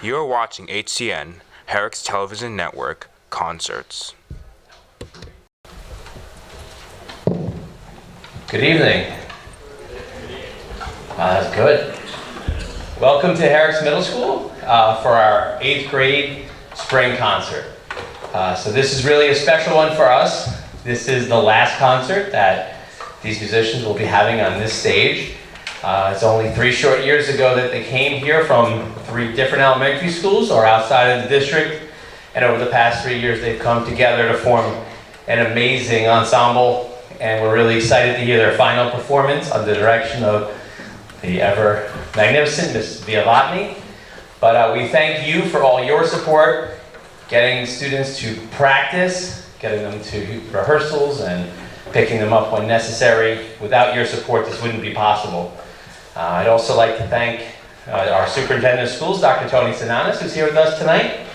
You are watching HCN, Herricks Television Network, Concerts. Good evening. That's good. Welcome to Herricks Middle School for our 8th grade spring concert. So this is really a special one for us. This is the last concert that these musicians will be having on this stage. It's only 3 short years ago that they came here from 3 different elementary schools or outside of the district. And over the past 3 years, they've come together to form an amazing ensemble. And we're really excited to hear their final performance under the direction of the ever magnificent Ms. Viavatni. But we thank you for all your support, getting students to practice, getting them to rehearsals, and picking them up when necessary. Without your support, this wouldn't be possible. I'd also like to thank our superintendent of schools, Dr. Tony Sinanis, who's here with us tonight.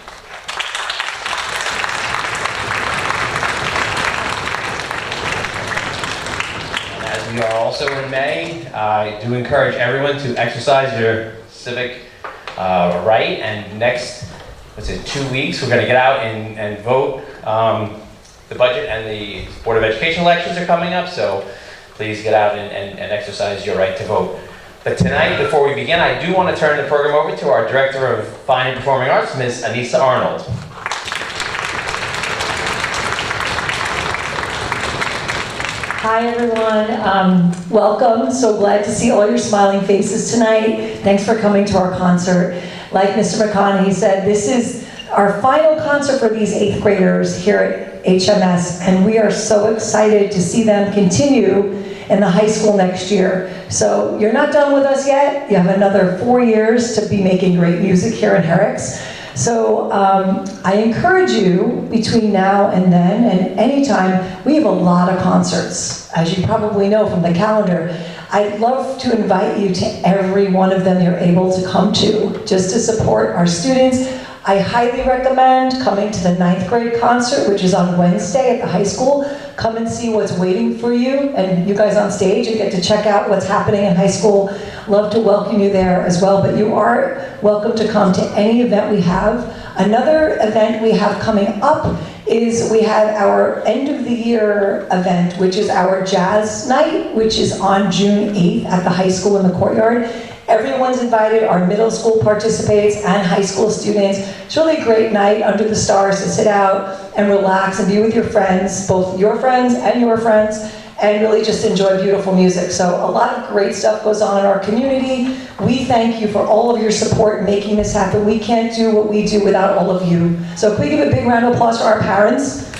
And as we are also in May, I do encourage everyone to exercise your civic right. And next, 2 weeks, we're going to get out and vote. The budget and the Board of Education elections are coming up, so please get out and exercise your right to vote. But tonight, before we begin, I do want to turn the program over to our Director of Fine and Performing Arts, Ms. Anissa Arnold. Hi everyone, welcome. So glad to see all your smiling faces tonight. Thanks for coming to our concert. Like Mr. McConaughey said, this is our final concert for these 8th graders here at HMS, and we are so excited to see them continue in the high school next year. So you're not done with us yet. You have another 4 years to be making great music here in Herricks. So I encourage you between now and then and anytime, we have a lot of concerts, as you probably know from the calendar. I'd love to invite you to every one of them you're able to come to, just to support our students. I highly recommend coming to the 9th grade concert, which is on Wednesday at the high school. Come and see what's waiting for you, and you guys on stage, and get to check out what's happening in high school. Love to welcome you there as well, but you are welcome to come to any event we have. Another event we have coming up is we have our end of the year event, which is our jazz night, which is on June 8th at the high school in the courtyard. Everyone's invited, our middle school participates and high school students. It's really a great night under the stars to sit out and relax and be with your friends, both your friends and your friends, and really just enjoy beautiful music. So a lot of great stuff goes on in our community. We thank you for all of your support in making this happen. We can't do what we do without all of you. So can we give a big round of applause for our parents?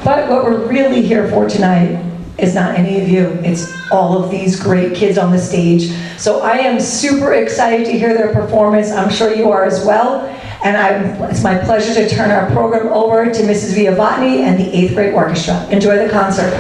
But what we're really here for tonight is not any of you, it's all of these great kids on the stage. So I am super excited to hear their performance. I'm sure you are as well. And it's my pleasure to turn our program over to Mrs. Viavatni and the 8th grade orchestra. Enjoy the concert.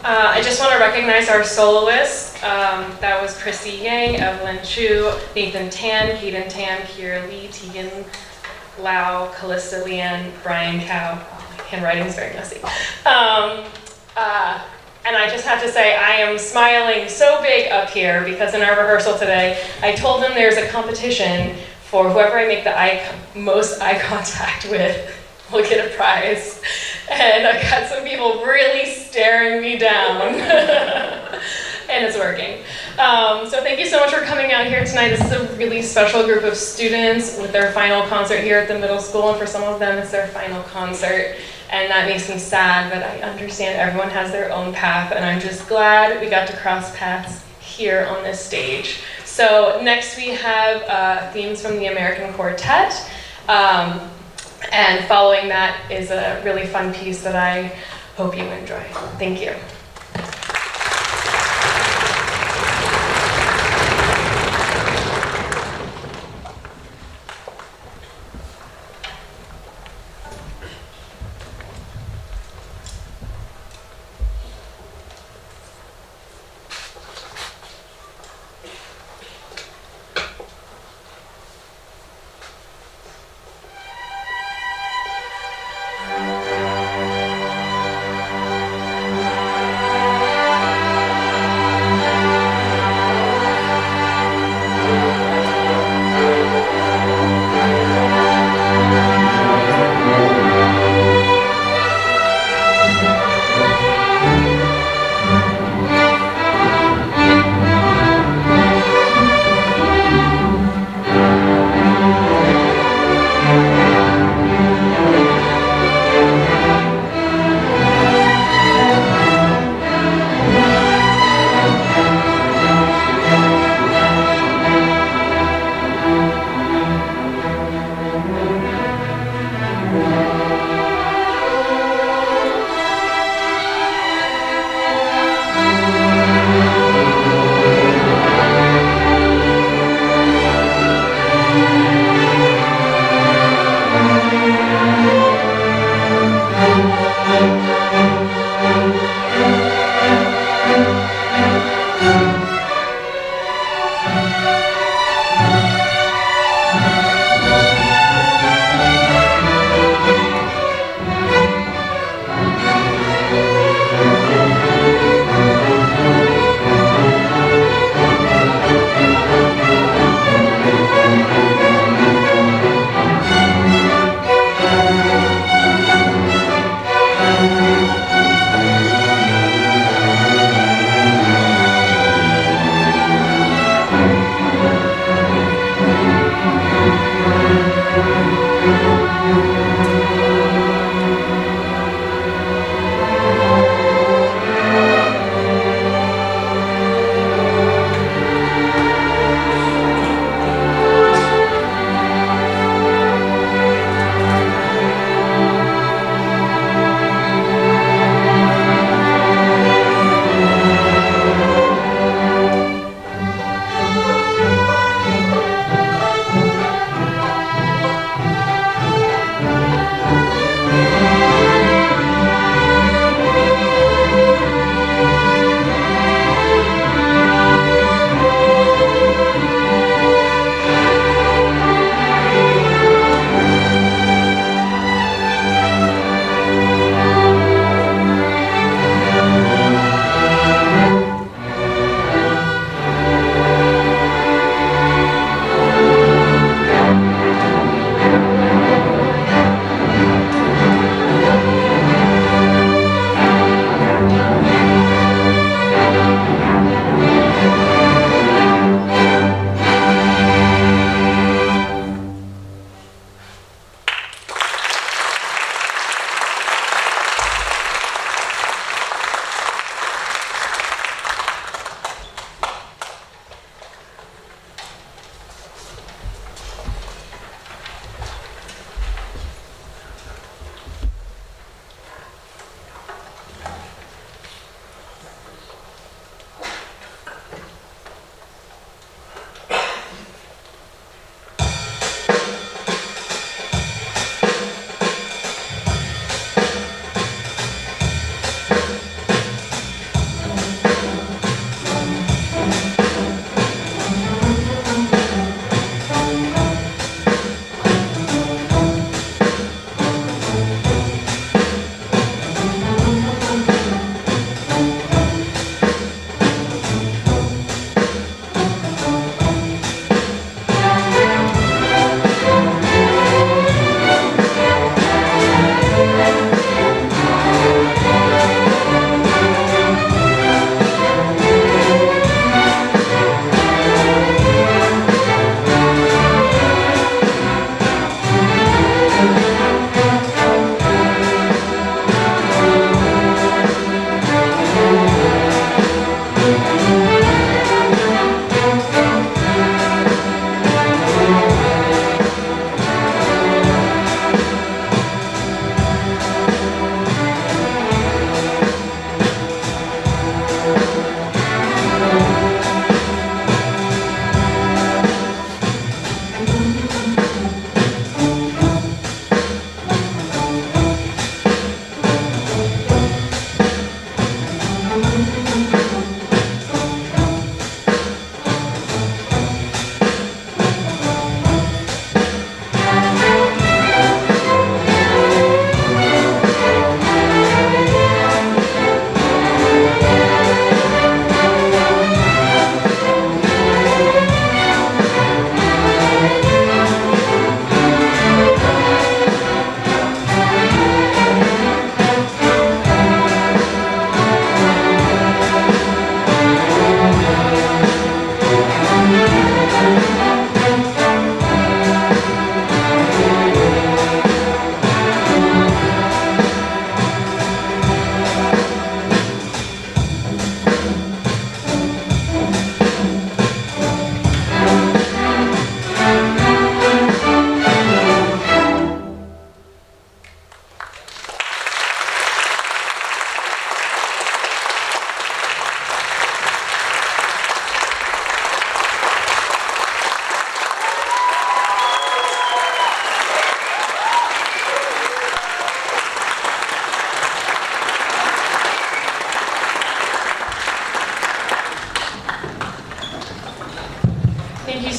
I just want to recognize our soloists. That was Christy Yang, Evelyn Chu, Nathan Tan, Kaden Tan, Kira Lee, Tegan Lau, Callista Leanne, Brian Cow. My handwriting is very messy. And I just have to say, I am smiling so big up here because in our rehearsal today, I told them there's a competition for whoever I make the most eye contact with will get a prize. And I got some people really staring me down. And it's working. So thank you so much for coming out here tonight. This is a really special group of students with their final concert here at the middle school, and for some of them it's their final concert. And that makes me sad, but I understand everyone has their own path, and I'm just glad we got to cross paths here on this stage. So next we have themes from the American Quartet, and following that is a really fun piece that I hope you enjoy. Thank you.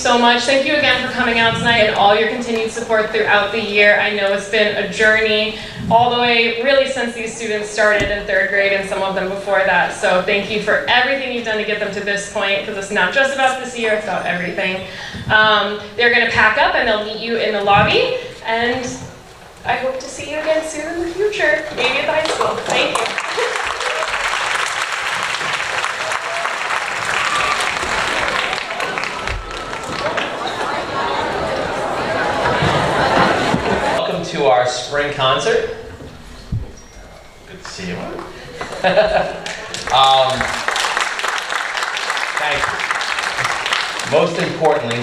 so much. Thank you again for coming out tonight and all your continued support throughout the year. I know it's been a journey all the way, really, since these students started in 3rd grade and some of them before that. So thank you for everything you've done to get them to this point, because it's not just about this year, it's about everything. They're going to pack up and they'll meet you in the lobby, and I hope to see you again soon in the future, maybe at the high school. Thank you. To our spring concert. Good to see you. Thank you. Most importantly,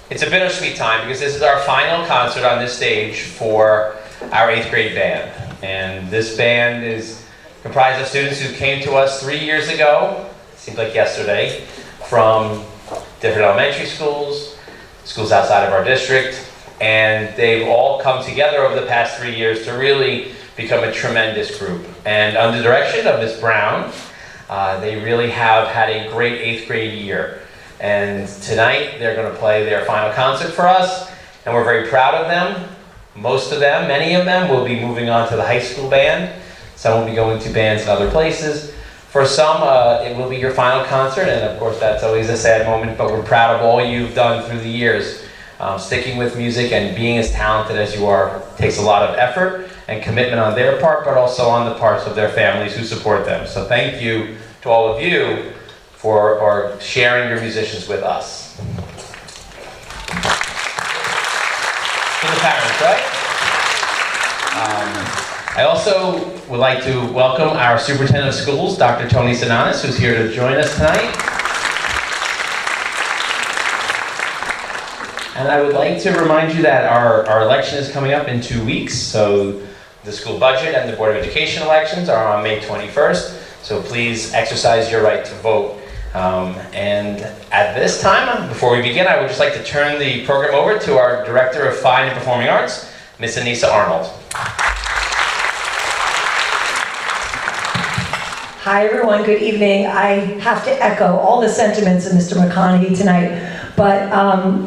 it's a bittersweet time because this is our final concert on this stage for our 8th grade band. And this band is comprised of students who came to us 3 years ago, it seems like yesterday, from different elementary schools, schools outside of our district. And they've all come together over the past 3 years to really become a tremendous group. And under the direction of Ms. Brown, they really have had a great 8th grade year. And tonight, they're going to play their final concert for us, and we're very proud of them. Most of them, many of them, will be moving on to the high school band. Some will be going to bands in other places. For some, it will be your final concert, and of course, that's always a sad moment, but we're proud of all you've done through the years. Sticking with music and being as talented as you are takes a lot of effort and commitment on their part, but also on the parts of their families who support them. So thank you to all of you for sharing your musicians with us. To the parents, right? I also would like to welcome our superintendent of schools, Dr. Tony Sinanis, who's here to join us tonight. And I would like to remind you that our election is coming up in 2 weeks. So the school budget and the Board of Education elections are on May 21st. So please exercise your right to vote. And at this time, before we begin, I would just like to turn the program over to our Director of Fine and Performing Arts, Ms. Anissa Arnold. Hi everyone, good evening. I have to echo all the sentiments of Mr. McConaughey tonight, but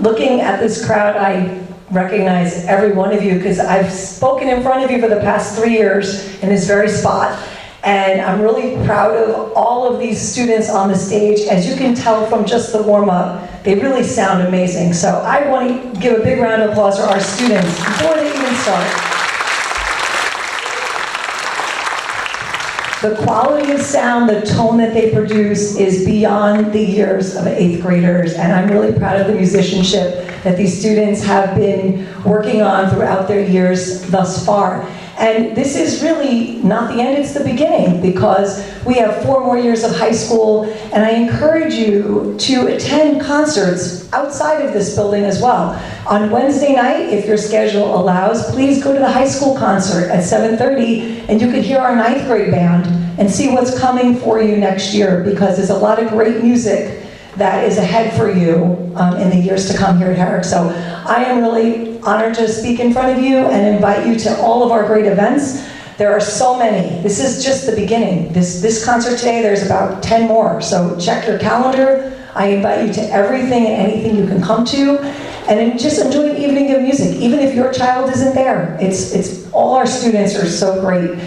looking at this crowd, I recognize every one of you because I've spoken in front of you for the past 3 years in this very spot, and I'm really proud of all of these students on the stage. As you can tell from just the warm-up, they really sound amazing. So I want to give a big round of applause for our students before they even start. The quality of sound, the tone that they produce is beyond the years of 8th graders, and I'm really proud of the musicianship that these students have been working on throughout their years thus far. And this is really not the end, it's the beginning, because we have 4 more years of high school, and I encourage you to attend concerts outside of this building as well. On Wednesday night, if your schedule allows, please go to the high school concert at 7:30, and you can hear our 9th grade band and see what's coming for you next year, because there's a lot of great music that is ahead for you in the years to come here at Herricks. So I am really honored to speak in front of you and invite you to all of our great events. There are so many. This is just the beginning. This concert today, there's about 10 more. So check your calendar. I invite you to everything and anything you can come to. And then just enjoy an evening of music, even if your child isn't there. It's all our students are so great.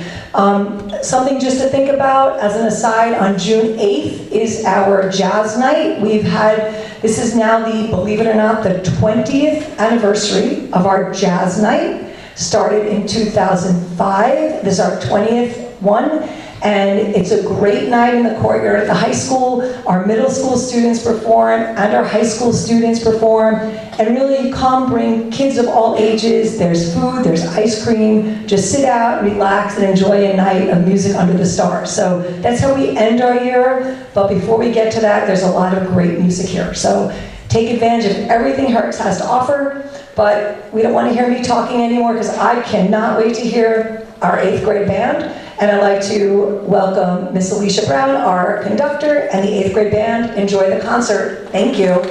Something just to think about as an aside, on June 8th is our jazz night. This is now believe it or not, the 20th anniversary of our jazz night. Started in 2005. This is our 20th one. And it's a great night in the courtyard at the high school. Our middle school students perform and our high school students perform. And really come, bring kids of all ages. There's food, there's ice cream. Just sit out, relax, and enjoy a night of music under the stars. So that's how we end our year. But before we get to that, there's a lot of great music here. So take advantage of everything Herricks has to offer. But we don't want to hear me talking anymore because I cannot wait to hear our 8th grade band. And I'd like to welcome Miss Alicia Brown, our conductor, and the 8th grade band. Enjoy the concert. Thank you.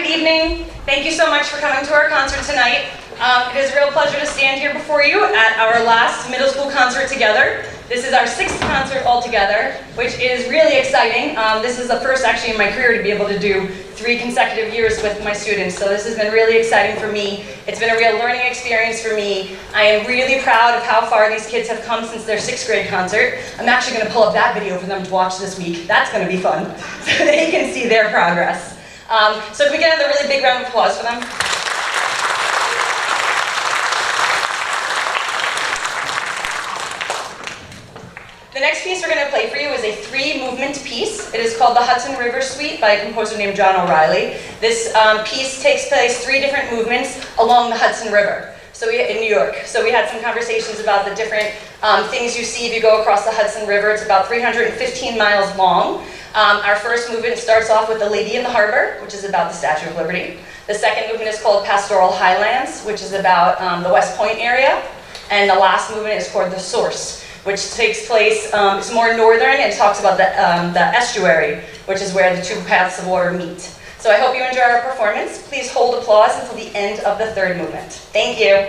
good evening. Thank you so much for coming to our concert tonight. It is a real pleasure to stand here before you at our last middle school concert together. This is our 6th concert altogether, which is really exciting. This is the first actually in my career to be able to do 3 consecutive years with my students, so this has been really exciting for me. It's been a real learning experience for me. I am really proud of how far these kids have come since their 6th grade concert. I'm actually going to pull up that video for them to watch this week. That's going to be fun, so they can see their progress. So can we get another really big round of applause for them? The next piece we're going to play for you is a 3-movement piece. It is called the Hudson River Suite by a composer named John O'Reilly. This piece takes place 3 different movements along the Hudson River in New York. So we had some conversations about the different things you see if you go across the Hudson River. It's about 315 miles long. Our first movement starts off with The Lady in the Harbor, which is about the Statue of Liberty. The second movement is called Pastoral Highlands, which is about the West Point area. And the last movement is called The Source, which takes place, it's more northern and talks about the estuary, which is where the 2 paths of water meet. So I hope you enjoy our performance. Please hold applause until the end of the 3rd movement. Thank you.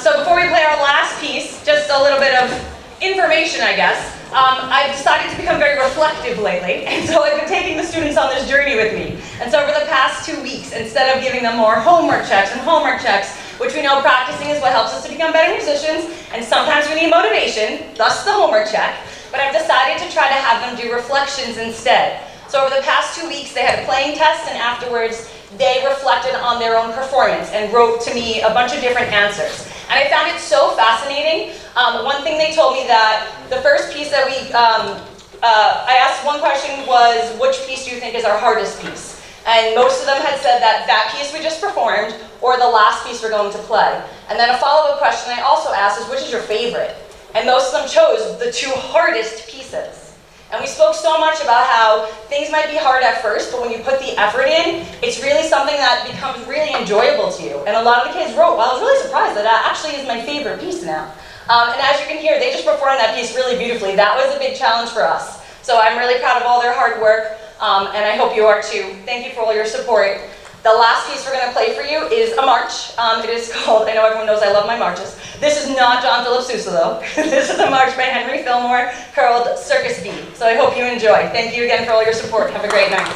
So before we play our last piece, just a little bit of information, I guess. I've decided to become very reflective lately, and so I've been taking the students on this journey with me. And so over the past 2 weeks, instead of giving them more homework checks, which we know practicing is what helps us to become better musicians, and sometimes we need motivation, thus the homework check, but I've decided to try to have them do reflections instead. So over the past 2 weeks, they had a playing test, and afterwards, they reflected on their own performance and wrote to me a bunch of different answers. And I found it so fascinating. One thing they told me that the first piece that I asked one question was, which piece do you think is our hardest piece? And most of them had said that that piece we just performed or the last piece we're going to play. And then a follow-up question I also asked is, which is your favorite? And most of them chose the 2 hardest pieces. And we spoke so much about how things might be hard at first, but when you put the effort in, it's really something that becomes really enjoyable to you. And a lot of the kids wrote, well, I was really surprised that actually is my favorite piece now. And as you can hear, they just performed that piece really beautifully. That was a big challenge for us. So I'm really proud of all their hard work, and I hope you are too. Thank you for all your support. The last piece we're going to play for you is a march. It is called, I know everyone knows I love my marches. This is not John Philip Sousa though. This is a march by Henry Fillmore called Circus Bee. So I hope you enjoy. Thank you again for all your support. Have a great night.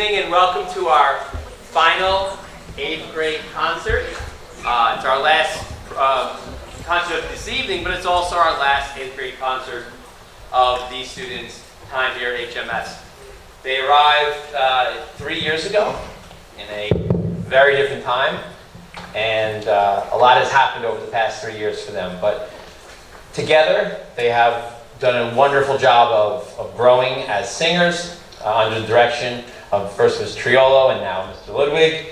evening and welcome to our final 8th grade concert. It's our last concert this evening, but it's also our last 8th grade concert of these students' time here at HMS. They arrived 3 years ago in a very different time, and a lot has happened over the past 3 years for them. But together, they have done a wonderful job of growing as singers under the direction of first Mr. Triolo and now Mr. Ludwig.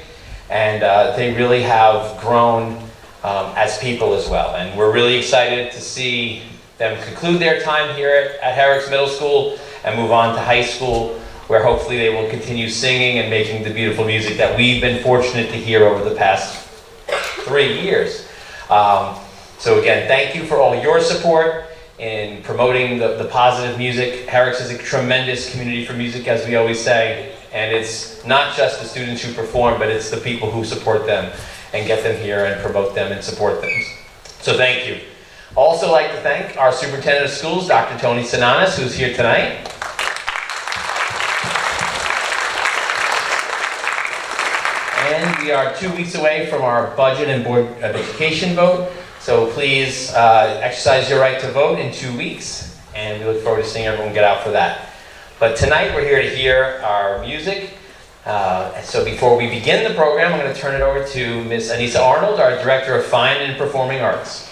And they really have grown as people as well. And we're really excited to see them conclude their time here at Herricks Middle School and move on to high school, where hopefully they will continue singing and making the beautiful music that we've been fortunate to hear over the past 3 years. So again, thank you for all your support in promoting the positive music. Herricks is a tremendous community for music, as we always say, and it's not just the students who perform, but it's the people who support them and get them here and promote them and support them. So thank you. Also like to thank our superintendent of schools, Dr. Tony Sinanis, who's here tonight. And we are 2 weeks away from our budget and Board of Education vote. So please exercise your right to vote in 2 weeks, and we look forward to seeing everyone get out for that. But tonight we're here to hear our music. So before we begin the program, I'm going to turn it over to Ms. Anissa Arnold, our Director of Fine and Performing Arts.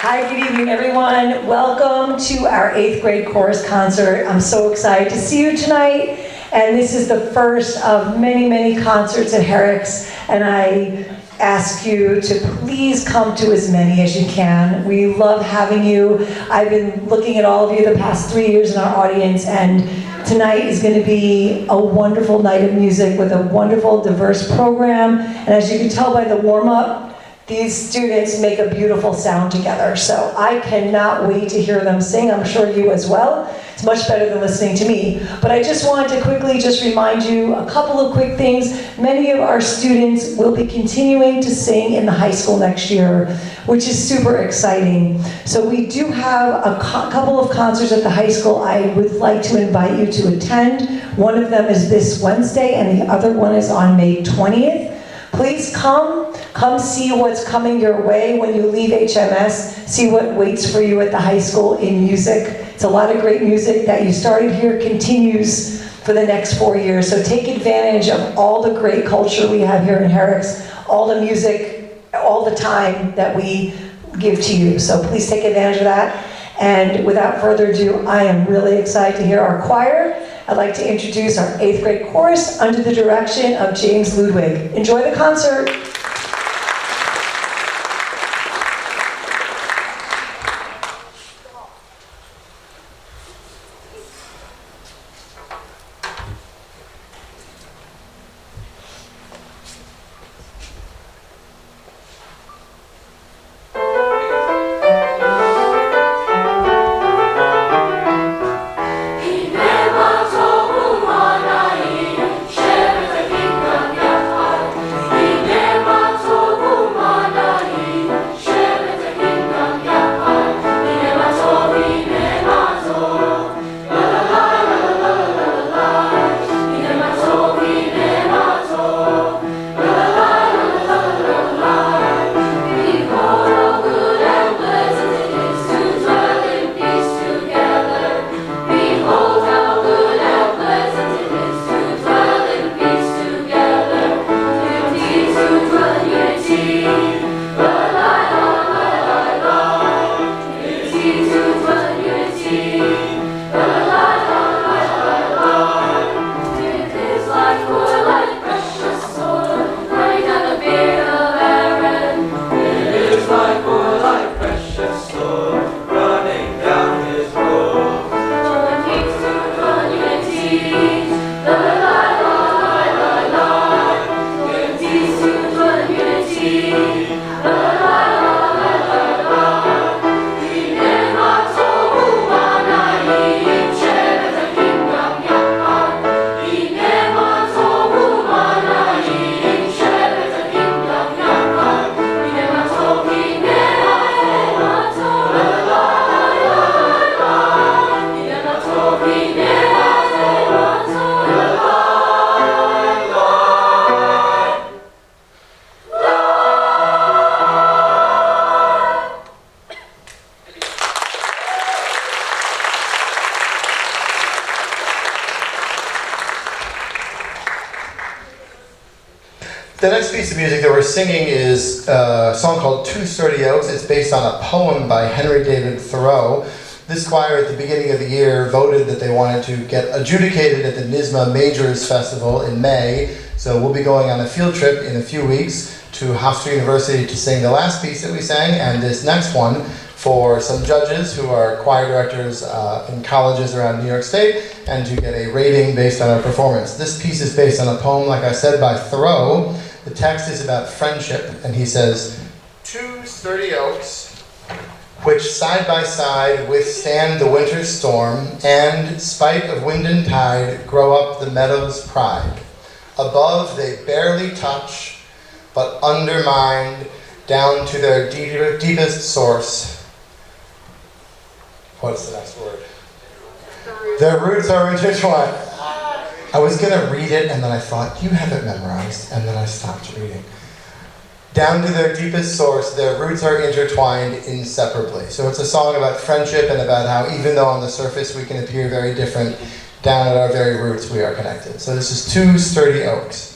Hi, good evening, everyone. Welcome to our 8th grade chorus concert. I'm so excited to see you tonight. And this is the first of many, many concerts at Herricks. And I ask you to please come to as many as you can. We love having you. I've been looking at all of you the past 3 years in our audience, and tonight is going to be a wonderful night of music with a wonderful, diverse program. And as you can tell by the warm-up, these students make a beautiful sound together. So I cannot wait to hear them sing. I'm sure you as well. It's much better than listening to me. But I just wanted to quickly just remind you a couple of quick things. Many of our students will be continuing to sing in the high school next year, which is super exciting. So we do have a couple of concerts at the high school I would like to invite you to attend. One of them is this Wednesday, and the other one is on May 20th. Please come see what's coming your way when you leave HMS. See what waits for you at the high school in music. It's a lot of great music that you started here continues for the next 4 years. So take advantage of all the great culture we have here in Herricks, all the music, all the time that we give to you. So please take advantage of that. And without further ado, I am really excited to hear our choir. I'd like to introduce our 8th grade chorus under the direction of James Ludwig. Enjoy the concert. We The next piece of music that we're singing is a song called Two Sturdy Oaks. It's based on a poem by Henry David Thoreau. This choir at the beginning of the year voted that they wanted to get adjudicated at the NYSSMA Majors Festival in May. So we'll be going on a field trip in a few weeks to Hofstra University to sing the last piece that we sang and this next one for some judges who are choir directors in colleges around New York State and to get a rating based on our performance. This piece is based on a poem, like I said, by Thoreau. The text is about friendship, and he says, "Two sturdy oaks, which side by side withstand the winter's storm, and, spite of wind and tide, grow up the meadow's pride. Above they barely touch, but undermined down to their deepest source." What's the next word? Their roots are intertwined. I was going to read it, and then I thought, you have it memorized, and then I stopped reading. Down to their deepest source, their roots are intertwined inseparably. So it's a song about friendship and about how even though on the surface we can appear very different, down at our very roots we are connected. So this is Two Sturdy Oaks.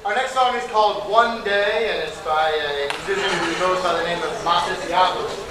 Our next song is called One Day, and it's by a musician who goes by the name of Matis Yahu.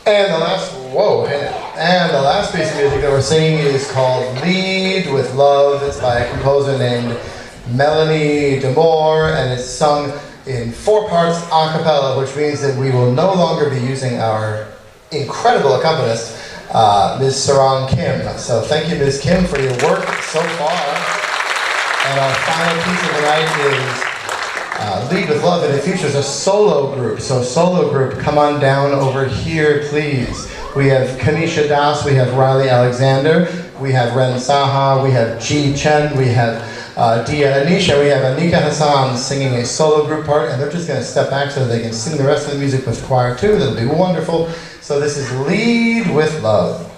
And the last piece of music that we're singing is called Lead with Love. It's by a composer named Melanie Demore, and it's sung in 4 parts a cappella, which means that we will no longer be using our incredible accompanist, Ms. Sarang Kim. So thank you, Ms. Kim, for your work so far. And our final piece of the night is Lead with Love, and it features a solo group. So solo group, come on down over here, please. We have Kanisha Das, we have Riley Alexander, we have Ren Saha, we have Ji Chen, we have Dia Anisha, we have Anika Hassan singing a solo group part, and they're just going to step back so they can sing the rest of the music with choir too. That'll be wonderful. So this is Lead with Love.